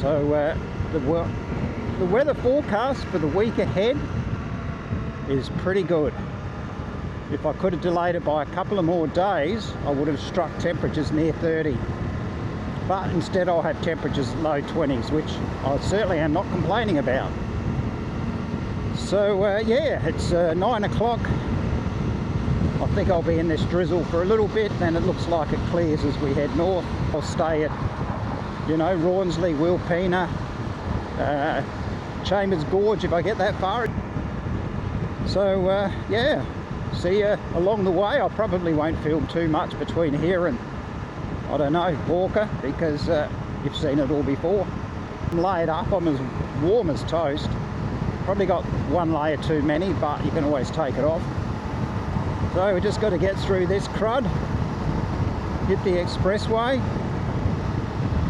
So the weather forecast for the week ahead is pretty good. If I could have delayed it by a couple of more days, I would have struck temperatures near 30. But instead I'll have temperatures low 20s, which I certainly am not complaining about. So yeah, it's 9 o'clock. I think I'll be in this drizzle for a little bit, then it looks like it clears as we head north. I'll stay at, you know, Rawnsley, Wilpena, Chambers Gorge if I get that far. So yeah, see you along the way. I probably won't film too much between here and, I don't know, Walker, because you've seen it all before. I'm layered up, I'm as warm as toast. Probably got one layer too many, but you can always take it off. So we just got to get through this crud, hit the expressway,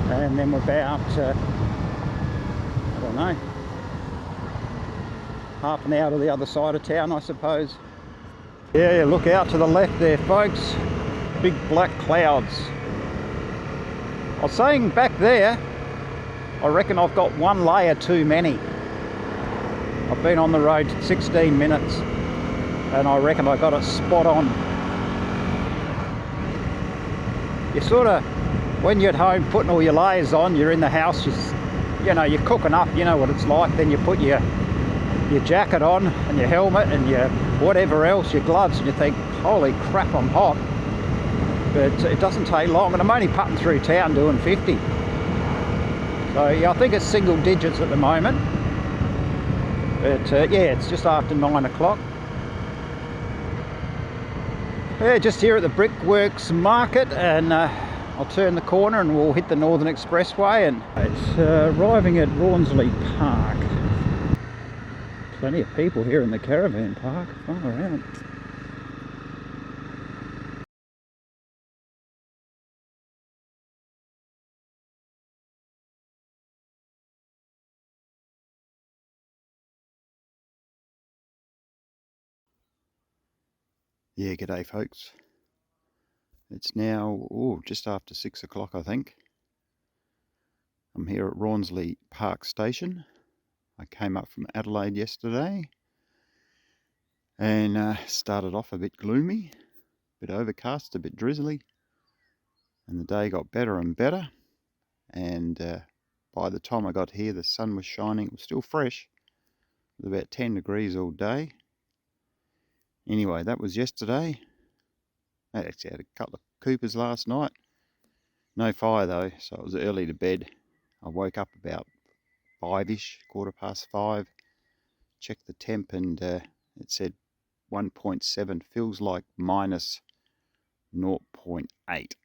and then we're about, I don't know, half an hour to the other side of town, I suppose. Yeah, look out to the left there, folks. Big black clouds. I was saying back there, I reckon I've got one layer too many. I've been on the road 16 minutes. And I reckon I got it spot on. You sort of, when you're at home putting all your layers on, you're in the house, you know, you're cooking up, you know what it's like. Then you put your jacket on and your helmet and your whatever else, your gloves, and you think, holy crap, I'm hot. But it doesn't take long, and I'm only putting through town doing 50. So yeah, I think it's single digits at the moment. But yeah, it's just after 9 o'clock. Yeah, just here at the Brickworks Market, and I'll turn the corner and we'll hit the Northern Expressway, and it's arriving at Rawnsley Park. Plenty of people here in the caravan park, far around. Yeah, g'day folks. It's now just after 6 o'clock, I think. I'm here at Rawnsley Park Station. I came up from Adelaide yesterday and started off a bit gloomy, a bit overcast, a bit drizzly, and the day got better and better, and by the time I got here the sun was shining. It was still fresh. It was about 10 degrees all day. Anyway, that was yesterday. I actually had a couple of coopers last night. No fire though, so it was early to bed. I woke up about 5-ish, 5:15. Checked the temp and it said 1.7, feels like minus 0.8.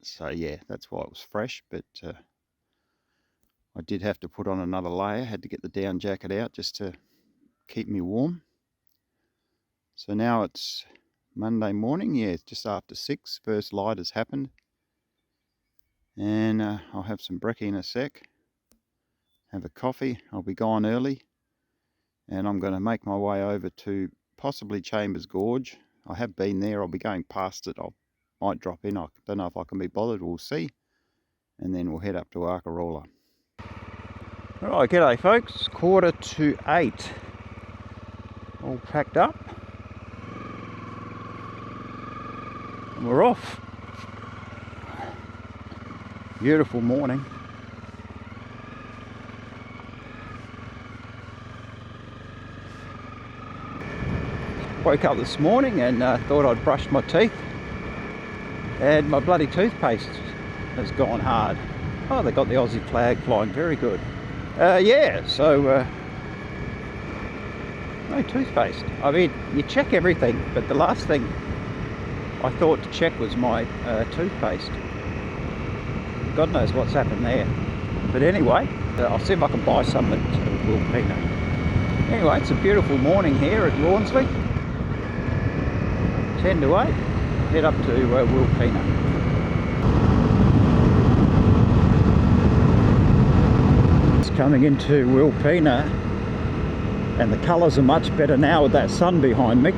So yeah, that's why it was fresh, but I did have to put on another layer. Had to get the down jacket out just to keep me warm. So now it's Monday morning, yeah, it's just after 6. First light has happened. And I'll have some brekkie in a sec. Have a coffee. I'll be gone early. And I'm going to make my way over to possibly Chambers Gorge. I have been there. I'll be going past it. I might drop in. I don't know if I can be bothered. We'll see. And then we'll head up to Arkaroola. Alright, g'day folks. 7:45. All packed up. And we're off. Beautiful morning. Woke up this morning and thought I'd brush my teeth, and my bloody toothpaste has gone hard. Oh, they got the Aussie flag flying, very good. Yeah, so no toothpaste. I mean, you check everything, but the last thing I thought to check was my toothpaste. God knows what's happened there. But anyway, I'll see if I can buy some at Wilpena. Anyway, it's a beautiful morning here at Rawnsley. 10 to 8, head up to Wilpena. It's coming into Wilpena, and the colours are much better now with that sun behind me.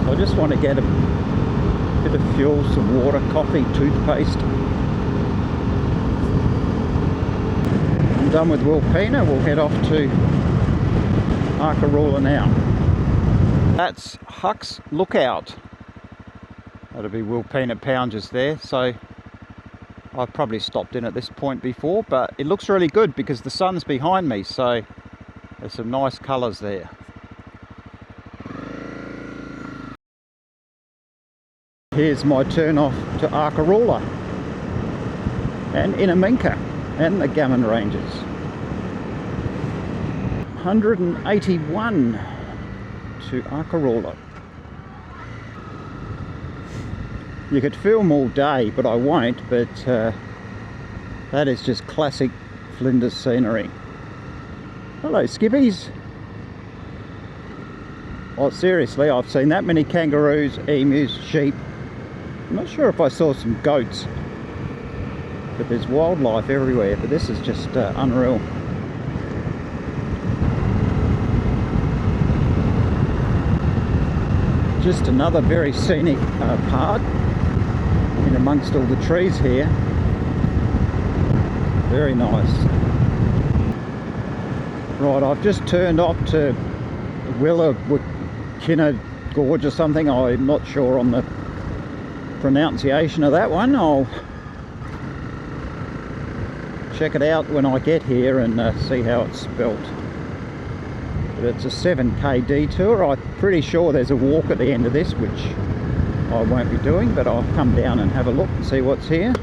So I just want to get a bit of fuel, some water, coffee, toothpaste, done with Wilpena, we'll head off to Arkaroola now. That's Huck's Lookout. That'll be Wilpena Pound just there. So I've probably stopped in at this point before, but it looks really good because the sun's behind me, so there's some nice colours there. Here's my turn off to Arkaroola and Inaminka and the Gammon Ranges. 181 to Arkaroola. You could film all day, but I won't, but that is just classic Flinders scenery. Hello, skippies. Oh, seriously, I've seen that many kangaroos, emus, sheep. I'm not sure if I saw some goats, but there's wildlife everywhere, but this is just unreal. Just another very scenic part in amongst all the trees here. Very nice. Right, I've just turned off to Willowkinna Gorge or something. I'm not sure on the pronunciation of that one. I'll check it out when I get here and see how it's spelt. But it's a 7k detour. I'm pretty sure there's a walk at the end of this, which I won't be doing, but I'll come down and have a look and see what's here.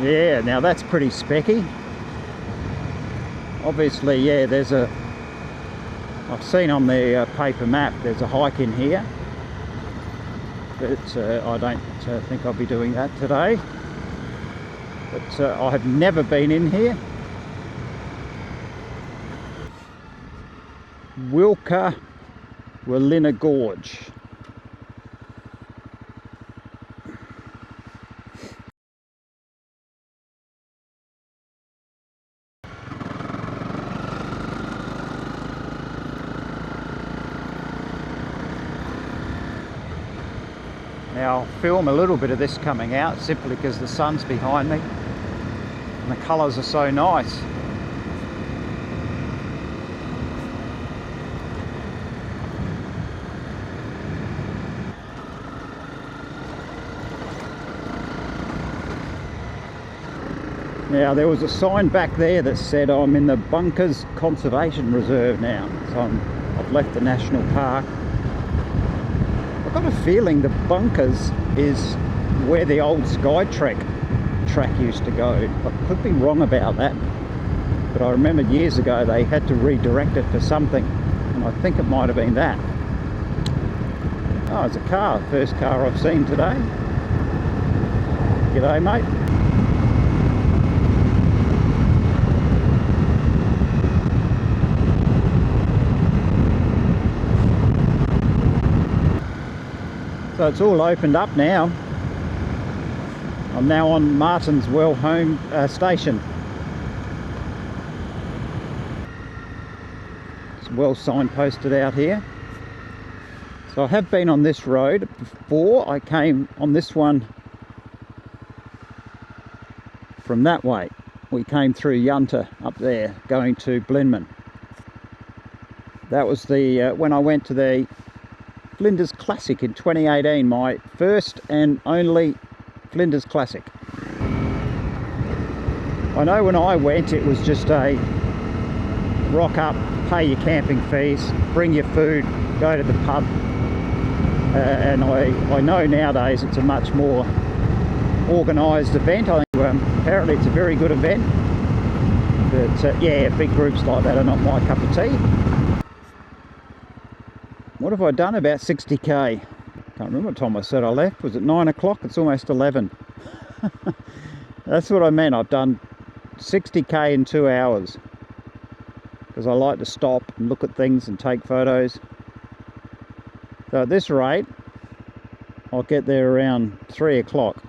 Yeah, now that's pretty specky. Obviously, yeah, I've seen on the paper map there's a hike in here, but I don't think I'll be doing that today. But I have never been in here. Wilpena Gorge. Now I'll film a little bit of this coming out simply because the sun's behind me and the colours are so nice. Now there was a sign back there that said I'm in the Bunkers Conservation Reserve now, so I've left the national park. I've got a feeling the Bunkers is where the old Skytrek track used to go. I could be wrong about that, but I remember years ago they had to redirect it for something, and I think it might have been that. Oh, it's a car, first car I've seen today. G'day, mate. So it's all opened up now. I'm now on Martin's Well home station. It's well signposted out here. So I have been on this road before. I came on this one from that way. We came through Yunta up there going to Blenman. That was the when I went to the Flinders Classic in 2018, my first and only Flinders Classic. I know when I went it was just a rock up, pay your camping fees, bring your food, go to the pub, and I know nowadays it's a much more organised event. I think apparently it's a very good event, but yeah, big groups like that are not my cup of tea. What have I done? About 60k. Can't remember what time I said I left. Was it 9 o'clock? It's almost 11. That's what I meant. I've done 60k in 2 hours. Because I like to stop and look at things and take photos. So at this rate, I'll get there around 3 o'clock.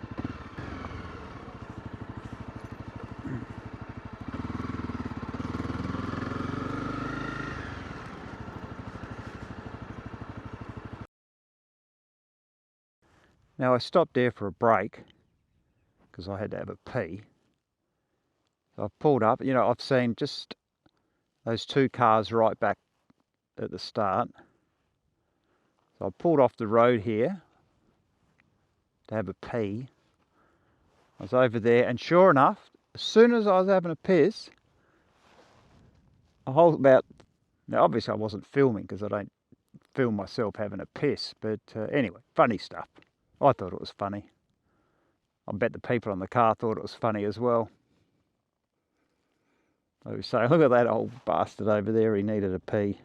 Now I stopped there for a break because I had to have a pee, I've pulled up, you know, I've seen just those two cars right back at the start. So I pulled off the road here to have a pee. I was over there, and sure enough, as soon as I was having a piss, a whole about, now obviously I wasn't filming because I don't film myself having a piss, but anyway, funny stuff. I thought it was funny. I bet the people on the car thought it was funny as well. They were saying, look at that old bastard over there, he needed a pee.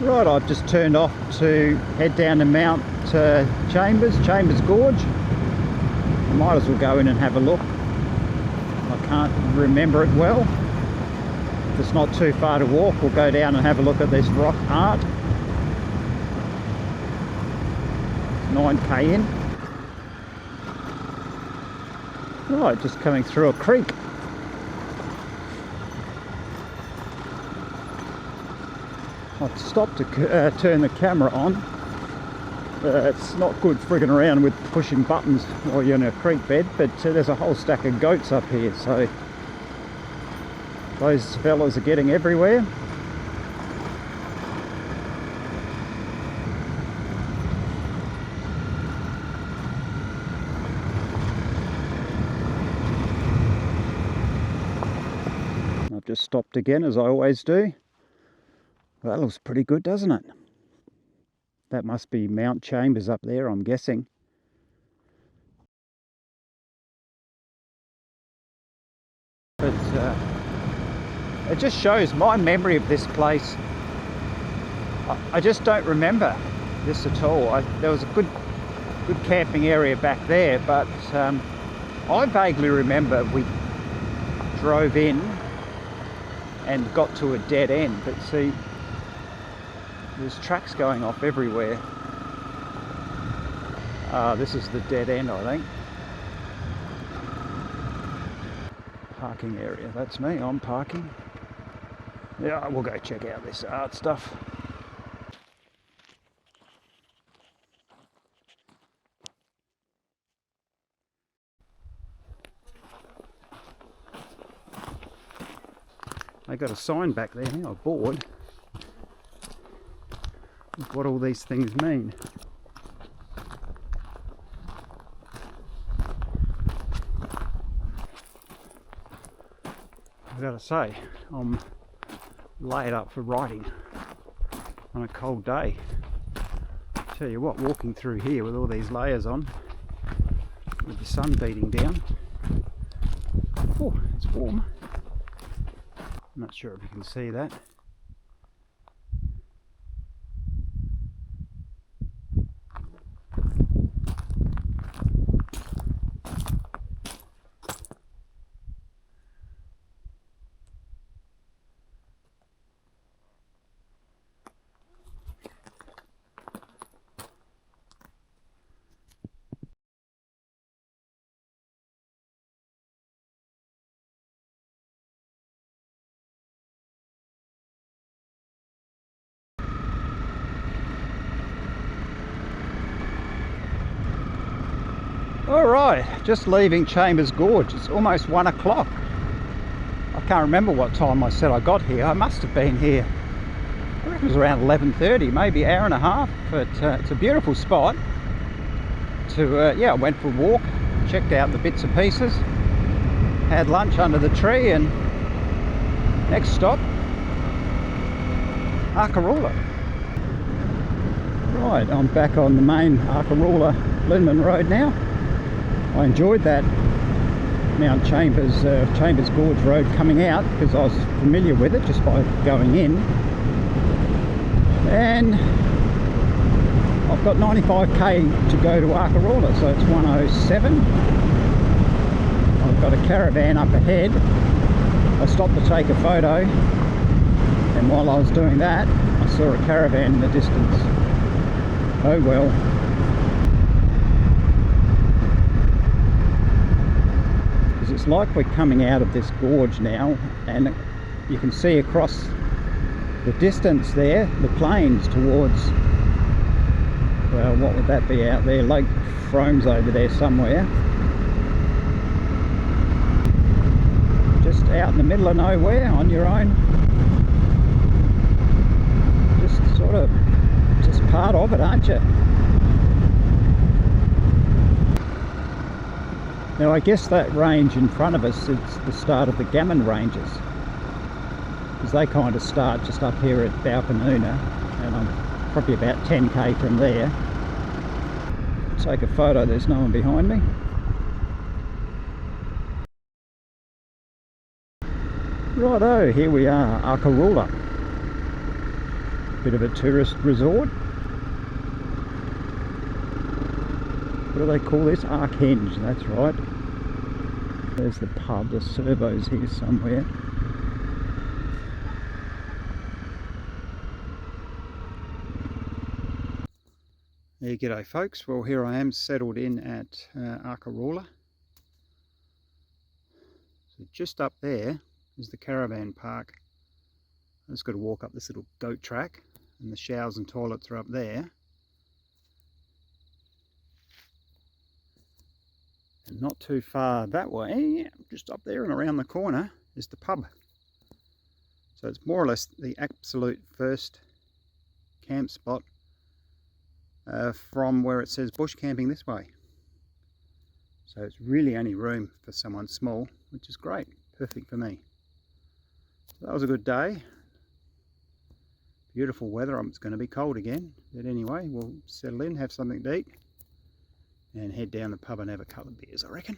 Right, I've just turned off to head down to Mount Chambers Gorge. I might as well go in and have a look. I can't remember it well. If it's not too far to walk, we'll go down and have a look at this rock art. 9k in. Right, just coming through a creek. I've stopped to turn the camera on. It's not good frigging around with pushing buttons while you're in a creek bed, but there's a whole stack of goats up here, so those fellas are getting everywhere. I've just stopped again, as I always do. Well, that looks pretty good, doesn't it? That must be Mount Chambers up there, I'm guessing. But it just shows my memory of this place. I just don't remember this at all. There was a good camping area back there, but I vaguely remember we drove in and got to a dead end. But see, there's tracks going off everywhere. This is the dead end, I think. Parking area, that's me, I'm parking. Yeah, we'll go check out this art stuff. They got a sign back there, I'm bored. What all these things mean. I've got to say, I'm laid up for writing on a cold day. Tell you what, walking through here with all these layers on, with the sun beating down, oh, it's warm. I'm not sure if you can see that. Alright, just leaving Chambers Gorge. It's almost 1 o'clock. I can't remember what time I said I got here. I must have been here, I reckon it was around 11:30, maybe an hour and a half. But it's a beautiful spot. Yeah, I went for a walk, checked out the bits and pieces, had lunch under the tree, and next stop, Arkaroola. Right, I'm back on the main Arkaroola-Flinders Road now. I enjoyed that Mount Chambers Gorge Road coming out because I was familiar with it just by going in. And I've got 95k to go to Arkaroola, so it's 107. I've got a caravan up ahead. I stopped to take a photo, and while I was doing that, I saw a caravan in the distance. Oh well. It's like we're coming out of this gorge now, and you can see across the distance there the plains towards, well, what would that be out there? Lake Frome's over there somewhere. just out in the middle of nowhere on your own. Just sort of just part of it, aren't you? Now I guess that range in front of us is the start of the Gammon Ranges, because they kind of start just up here at Balpanuna, and I'm probably about 10k from there. Take a photo, there's no one behind me. Righto, here we are, Arkaroola. Bit of a tourist resort. What do they call this? Arkhenge, that's right. There's the pub, the servos here somewhere. Yeah, g'day folks. Well, here I am settled in at Arkaroola. So just up there is the caravan park. I've just got to walk up this little goat track, and the showers and toilets are up there. And not too far that way, just up there and around the corner, is the pub. So it's more or less the absolute first camp spot from where it says bush camping this way. So it's really only room for someone small, which is great, perfect for me. So that was a good day. Beautiful weather. It's going to be cold again, but anyway, we'll settle in, have something to eat, and head down the pub and have a couple of beers, I reckon.